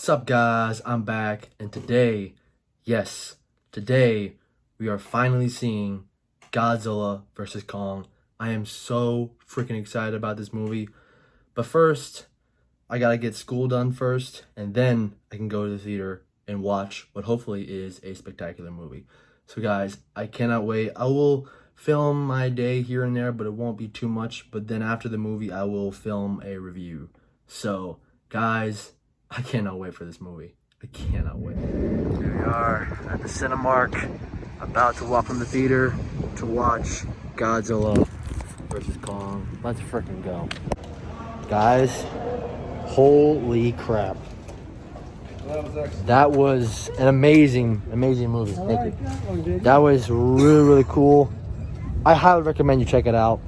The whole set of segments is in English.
Sup guys, I'm back, and today, yes, today we are finally seeing Godzilla vs. Kong. I am so freaking excited about this movie, but first, I gotta get school done first, and then I can go to the theater and watch what hopefully is a spectacular movie. So guys, I cannot wait. I will film my day here and there, but it won't be too much, but then after the movie, I will film a review. So, guys, I cannot wait for this movie. I cannot wait. Here we are at the Cinemark, about to walk from the theater to watch Godzilla vs. Kong. Let's freaking go. Guys, holy crap. That was an amazing movie. Thank you. That was really cool. I highly recommend you check it out.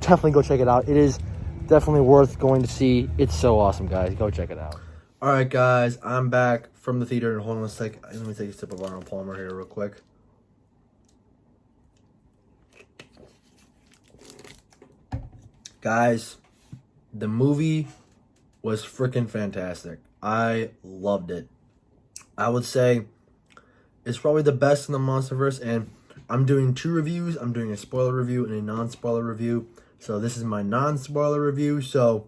Definitely go check it out. It is definitely worth going to see. It's so awesome, guys. Go check it out. All right, guys, I'm back from the theater. Hold on a sec. Let me take a sip of Arnold Palmer here real quick. Guys, the movie was freaking fantastic. I loved it. I would say it's probably the best in the Monsterverse, and I'm doing two reviews. I'm doing a spoiler review and a non-spoiler review. So this is my non-spoiler review. So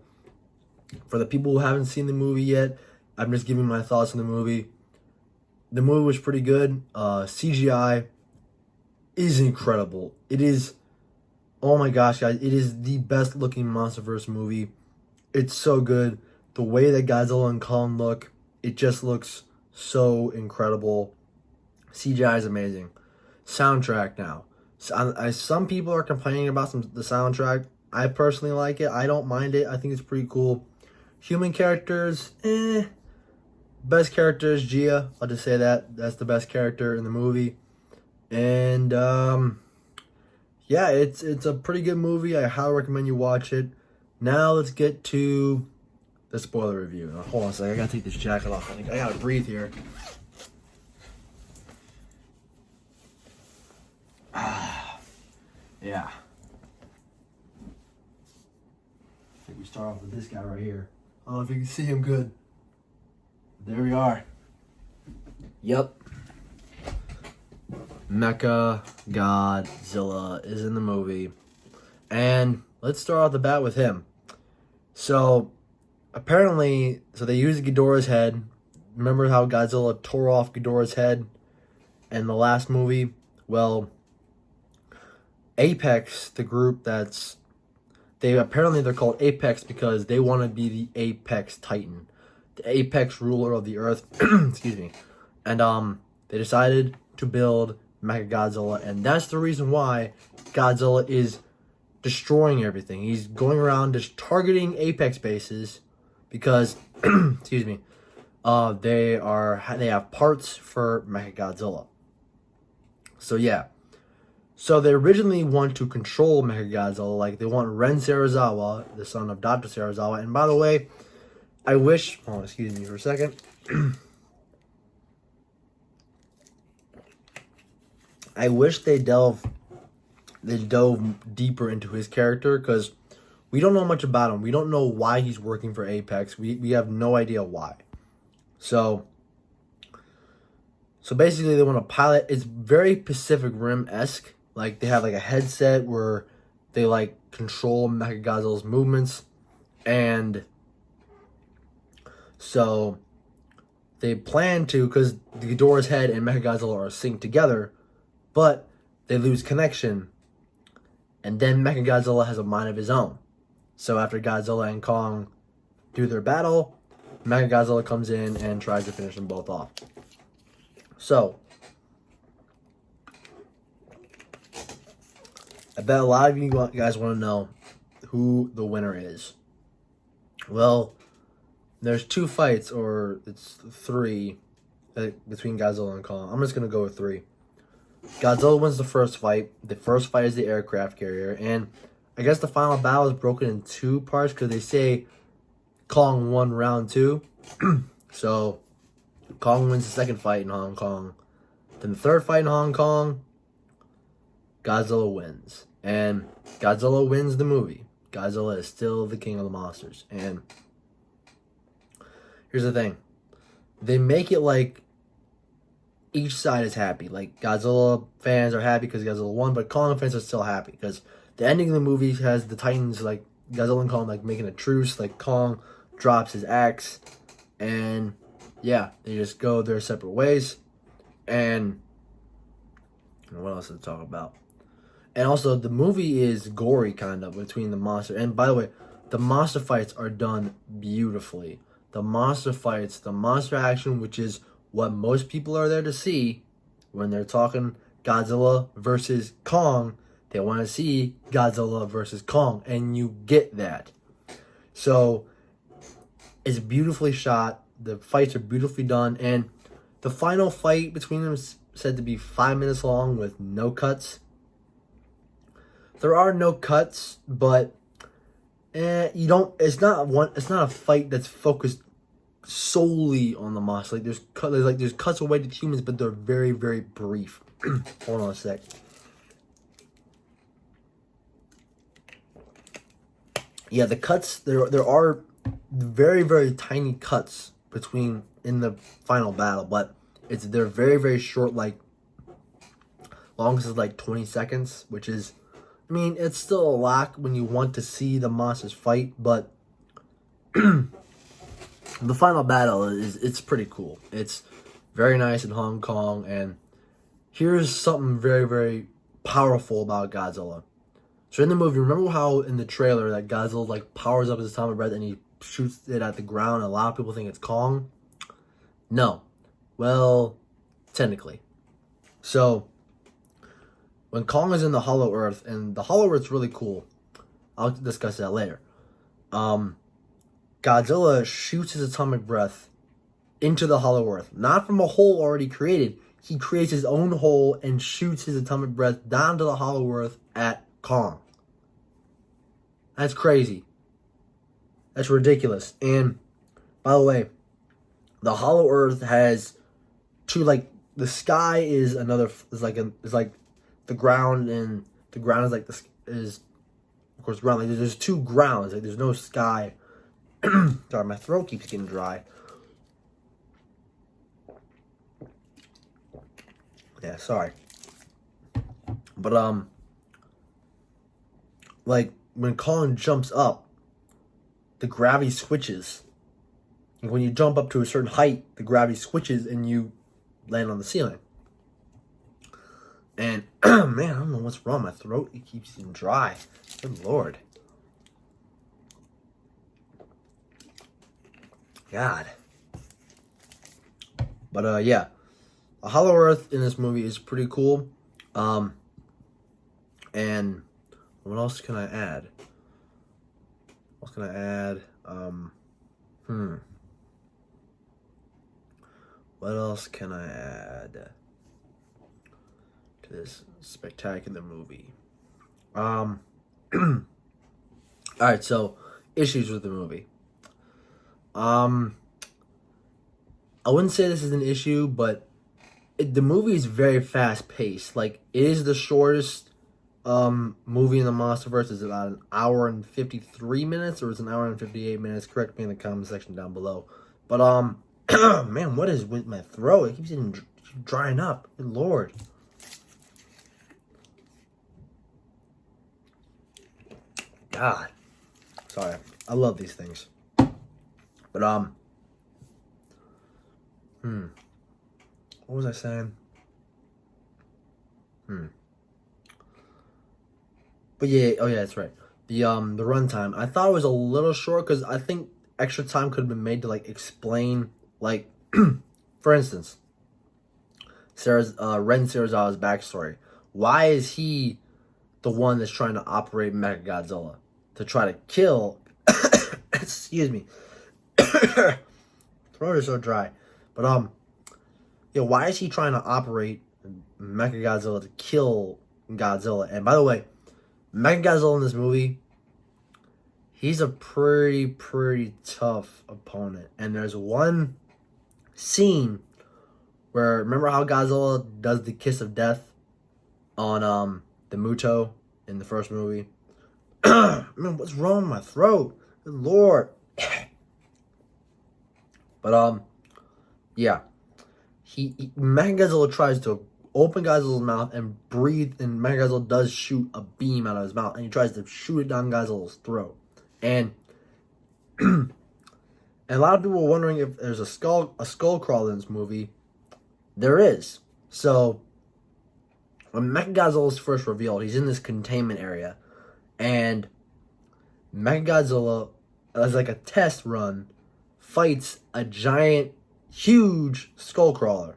for the people who haven't seen the movie yet, I'm just giving my thoughts on the movie. The movie was pretty good. CGI is incredible. It is, oh my gosh, guys, it is the best looking Monsterverse movie. It's so good. The way that Godzilla and Kong look, it just looks so incredible. CGI is amazing. Soundtrack now. Some people are complaining about the soundtrack. I personally like it. I don't mind it. I think it's pretty cool. Human characters, Best character is Gia. I'll just say that. That's the best character in the movie. And, yeah, it's a pretty good movie. I highly recommend you watch it. Now let's get to the spoiler review. Now, hold on a second. I gotta take this jacket off. I gotta breathe here. Yeah. I think we start off with this guy right here. I don't know if you can see him good. There we are. Yep. Mecha Godzilla is in the movie. And let's start off the bat with him. So, apparently, they used Ghidorah's head. Remember how Godzilla tore off Ghidorah's head in the last movie? Well, Apex, the group they're called Apex because they want to be the Apex Titan, the Apex ruler of the earth. Excuse me. And they decided to build Mechagodzilla, and that's the reason why Godzilla is destroying everything. He's going around just targeting Apex bases because excuse me, they have parts for Mechagodzilla. So yeah. So they originally want to control Mechagodzilla, like they want Ren Serizawa, the son of Dr. Serizawa. And by the way, I wish, excuse me for a second. I wish they dove deeper into his character, because we don't know much about him. We don't know why he's working for Apex. We have no idea why. So basically they want to pilot. It's very Pacific Rim-esque. Like, they have, like, a headset where they, like, control Mechagodzilla's movements. And so they plan to, because the Ghidorah's head and Mechagodzilla are synced together, but they lose connection. And then Mechagodzilla has a mind of his own. So after Godzilla and Kong do their battle, Mechagodzilla comes in and tries to finish them both off. So I bet a lot of you guys want to know who the winner is. Well, there's two fights, or it's three, between Godzilla and Kong. I'm just going to go with three. Godzilla wins the first fight. The first fight is the aircraft carrier. And I guess the final battle is broken in two parts, because they say Kong won round two. So Kong wins the second fight in Hong Kong. Then the third fight in Hong Kong, Godzilla wins. And Godzilla wins the movie. Godzilla is still the king of the monsters. And here's the thing. they make it like each side is happy. Like Godzilla fans are happy because Godzilla won, but Kong fans are still happy because the ending of the movie has the Titans like Godzilla and Kong like making a truce. Like Kong drops his axe, and yeah, they just go their separate ways. And what else to talk about? And also, the movie is gory, kind of, between the monster. And by the way, the monster fights are done beautifully. The monster fights, the monster action, which is what most people are there to see when they're talking Godzilla versus Kong. They want to see Godzilla versus Kong, and you get that. So, it's beautifully shot. The fights are beautifully done, and the final fight between them is said to be 5 minutes long with no cuts. There are no cuts, but you don't. It's not one. It's not a fight that's focused solely on the monster. Like there's cuts away to humans, but they're very, very brief. Hold on a sec. Yeah, the cuts. There are very, very tiny cuts between in the final battle, but they're very, very short. Like longest is like 20 seconds, which is. I mean, it's still a lot when you want to see the monsters fight, but the final battle it's pretty cool. It's very nice in Hong Kong, and here's something very, very powerful about Godzilla. So in the movie, remember how in the trailer that Godzilla like powers up his atomic breath and he shoots it at the ground, and a lot of people think it's Kong? No. Well, technically. So when Kong is in the Hollow Earth, and the Hollow Earth's really cool. I'll discuss that later. Godzilla shoots his atomic breath into the Hollow Earth. Not from a hole already created. He creates his own hole and shoots his atomic breath down to the Hollow Earth at Kong. That's crazy. That's ridiculous. And, by the way, the Hollow Earth has two, like, the sky is another, is like the ground, and the ground is like this is of course ground. Like there's two grounds. Like there's no sky. Sorry, my throat keeps getting dry. Yeah, sorry. But like when Kong jumps up, the gravity switches. And when you jump up to a certain height, the gravity switches and you land on the ceiling. And, man, I don't know what's wrong. My throat, it keeps getting dry. Good Lord. God. But, yeah. The Hollow Earth in this movie is pretty cool. And what else can I add? What can I add? What else can I add to this spectacular movie? Alright, so issues with the movie. I wouldn't say this is an issue, but the movie is very fast paced. Like, it is the shortest movie in the MonsterVerse. Is about an hour and 53 minutes, or it's an hour and 58 minutes. Correct me in the comment section down below. But man, what is with my throat? It keeps getting drying up. Good Lord. God. Sorry. I love these things. But what was I saying? But yeah, oh yeah, that's right. The runtime. I thought it was a little short because I think extra time could have been made to like explain, like, for instance, Ren Serizawa's backstory. Why is he the one that's trying to operate Mechagodzilla to try to kill? Excuse me. Throat is so dry. But yeah, why is he trying to operate Mechagodzilla to kill Godzilla? And by the way, Mechagodzilla in this movie, he's a pretty tough opponent. And there's one scene where, remember how Godzilla does the kiss of death on the Muto in the first movie? Man, what's wrong with my throat? Good Lord. But Yeah. Mechagodzilla tries to open Godzilla's mouth and breathe, and Mechagodzilla does shoot a beam out of his mouth, and he tries to shoot it down Godzilla's throat. And and a lot of people are wondering if there's a skull crawler in this movie. There is. So when Mechagodzilla is first revealed, he's in this containment area, and Mechagodzilla, as like a test run, fights a giant, huge skull crawler,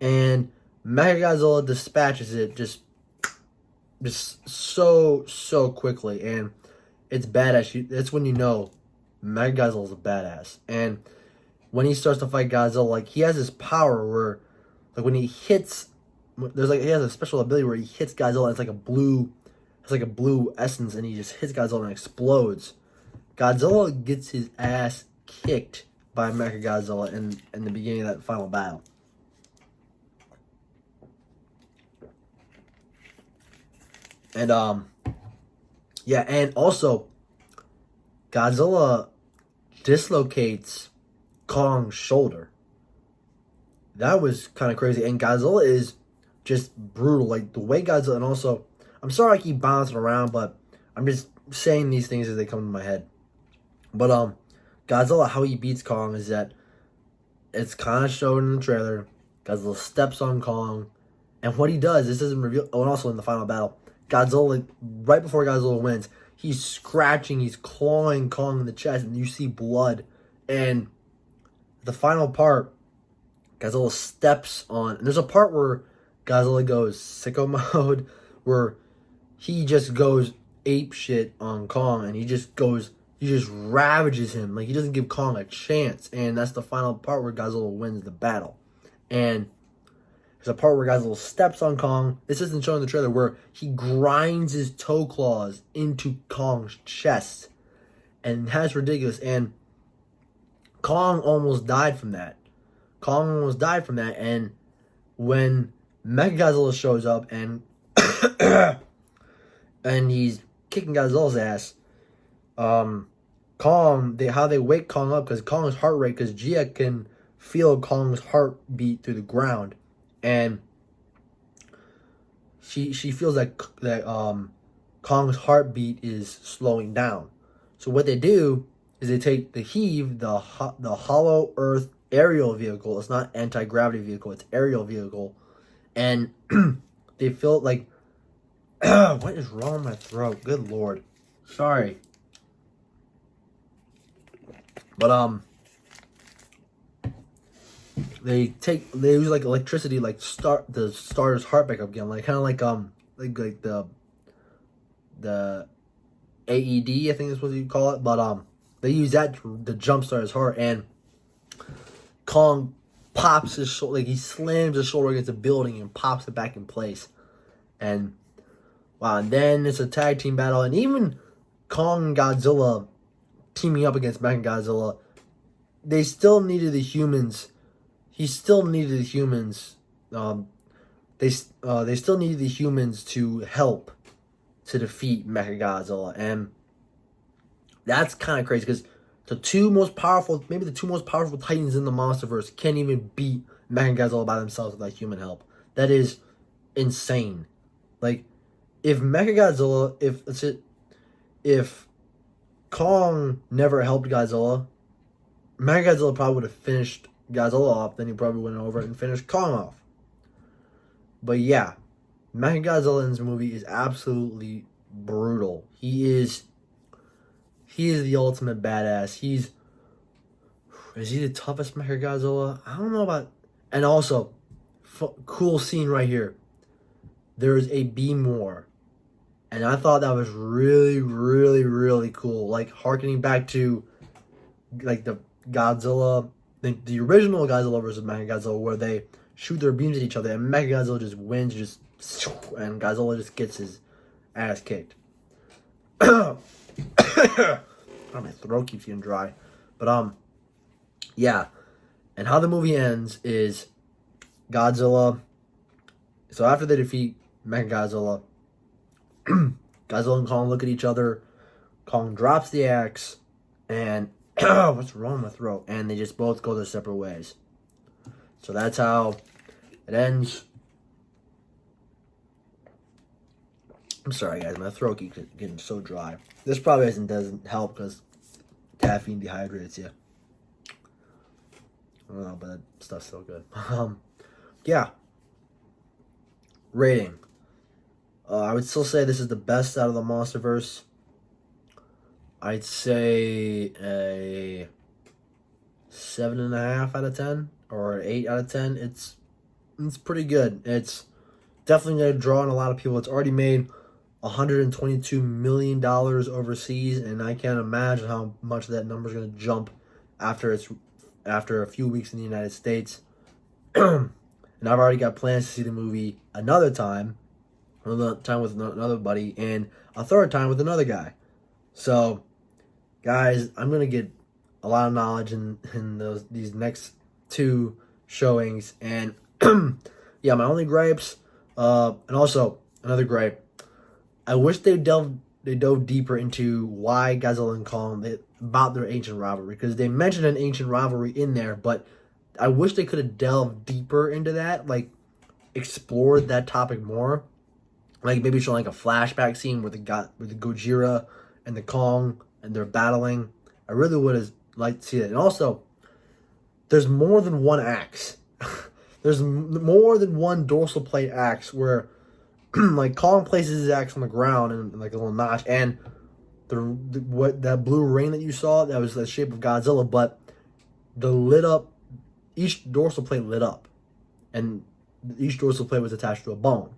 and Mechagodzilla dispatches it just so quickly, and it's badass. That's when you know Mechagodzilla's a badass. And when he starts to fight Godzilla, like he has this power where, like when he hits, he has a special ability where he hits Godzilla. It's like a blue essence, and he just hits Godzilla and explodes. Godzilla gets his ass kicked by Mechagodzilla in the beginning of that final battle. And yeah, and also Godzilla dislocates Kong's shoulder. That was kind of crazy. And Godzilla is just brutal. Like the way Godzilla, and also, I'm sorry I keep bouncing around, but I'm just saying these things as they come to my head. But Godzilla, how he beats Kong is that it's kind of shown in the trailer. Godzilla steps on Kong, and what he does, this isn't revealed. Oh, and also in the final battle, Godzilla, right before Godzilla wins, he's scratching, he's clawing Kong in the chest, and you see blood. And the final part, Godzilla steps on, and there's a part where Godzilla goes sicko mode, where he just goes ape shit on Kong, and he just ravages him. Like, he doesn't give Kong a chance, and that's the final part where Godzilla wins the battle. And there's a part where Godzilla steps on Kong. This isn't shown in the trailer, where he grinds his toe claws into Kong's chest, and that's ridiculous. And Kong almost died from that. And when Mechagodzilla shows up and and he's kicking Godzilla's ass, how they wake Kong up, because Kong's heart rate, because Gia can feel Kong's heartbeat through the ground, and she feels that Kong's heartbeat is slowing down. So what they do is they take the Heave, the Hollow Earth aerial vehicle. It's not anti-gravity vehicle, it's aerial vehicle, and they feel like what is wrong with my throat? Good lord, sorry. But they use like electricity, like start his heart back up again, like kind of like the AED, I think is what you call it. But they use that to jumpstart his heart, and Kong pops his shoulder, like he slams his shoulder against a building and pops it back in place. And wow, and then it's a tag team battle, and even Kong and Godzilla teaming up against Mechagodzilla, they still needed the humans. He still needed the humans. They still needed the humans to help to defeat Mechagodzilla, and that's kind of crazy, because the two most powerful titans in the monsterverse can't even beat Mechagodzilla by themselves without human help. That is insane. Like, if Kong never helped Godzilla, Mechagodzilla probably would have finished Godzilla off, then he probably went over and finished Kong off. But yeah, Mechagodzilla in this movie is absolutely brutal. He is the ultimate badass. Is he the toughest Mechagodzilla? I don't know about. And also, cool scene right here. There's a beam war, and I thought that was really, really, really cool. Like harkening back to like the Godzilla, the original Godzilla versus Mechagodzilla, where they shoot their beams at each other, and Mechagodzilla just wins, and Godzilla just gets his ass kicked. Oh, my throat keeps getting dry. But yeah. And how the movie ends is Godzilla. So after they defeat Mechagodzilla, Godzilla and Kong look at each other. Kong drops the axe, and what's wrong with my throat? And they just both go their separate ways. So that's how it ends. I'm sorry, guys. My throat keeps getting so dry. This probably doesn't help because caffeine dehydrates you. I don't know, but that stuff's still good. Yeah. Rating. I would still say this is the best out of the MonsterVerse. I'd say a 7.5 out of 10 or 8 out of 10. It's pretty good. It's definitely going to draw in a lot of people. It's already made $122 million overseas, and I can't imagine how much that number is going to jump after a few weeks in the United States. And I've already got plans to see the movie another time with another buddy, and a third time with another guy. So, guys, I'm going to get a lot of knowledge in these next 2 showings. And, yeah, my only gripes, and also another gripe, I wish they dove deeper into why Godzilla and Kong, about their ancient rivalry, because they mentioned an ancient rivalry in there, but I wish they could have delved deeper into that, like explored that topic more, like maybe show like a flashback scene with the Gojira and the Kong and they're battling. I really would have liked to see that. And also, there's more than one axe. There's more than one dorsal plate axe where like Kong places his axe on the ground in like a little notch, and that blue ring that you saw, that was the shape of Godzilla, but each dorsal plate lit up, and each dorsal plate was attached to a bone.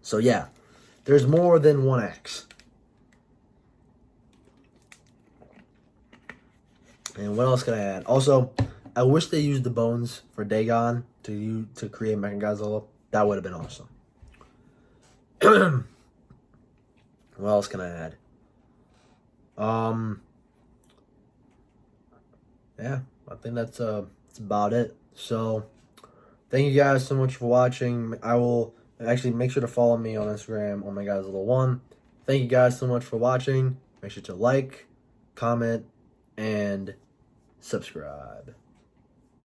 So yeah, there's more than one axe. And what else can I add? Also, I wish they used the bones for Dagon to create Mechagodzilla. That would have been awesome. What else can I add? Yeah, I think that's about it. So, thank you guys so much for watching. I will actually make sure to follow me on Instagram, OhMyGodzilla1. Thank you guys so much for watching. Make sure to like, comment, and subscribe.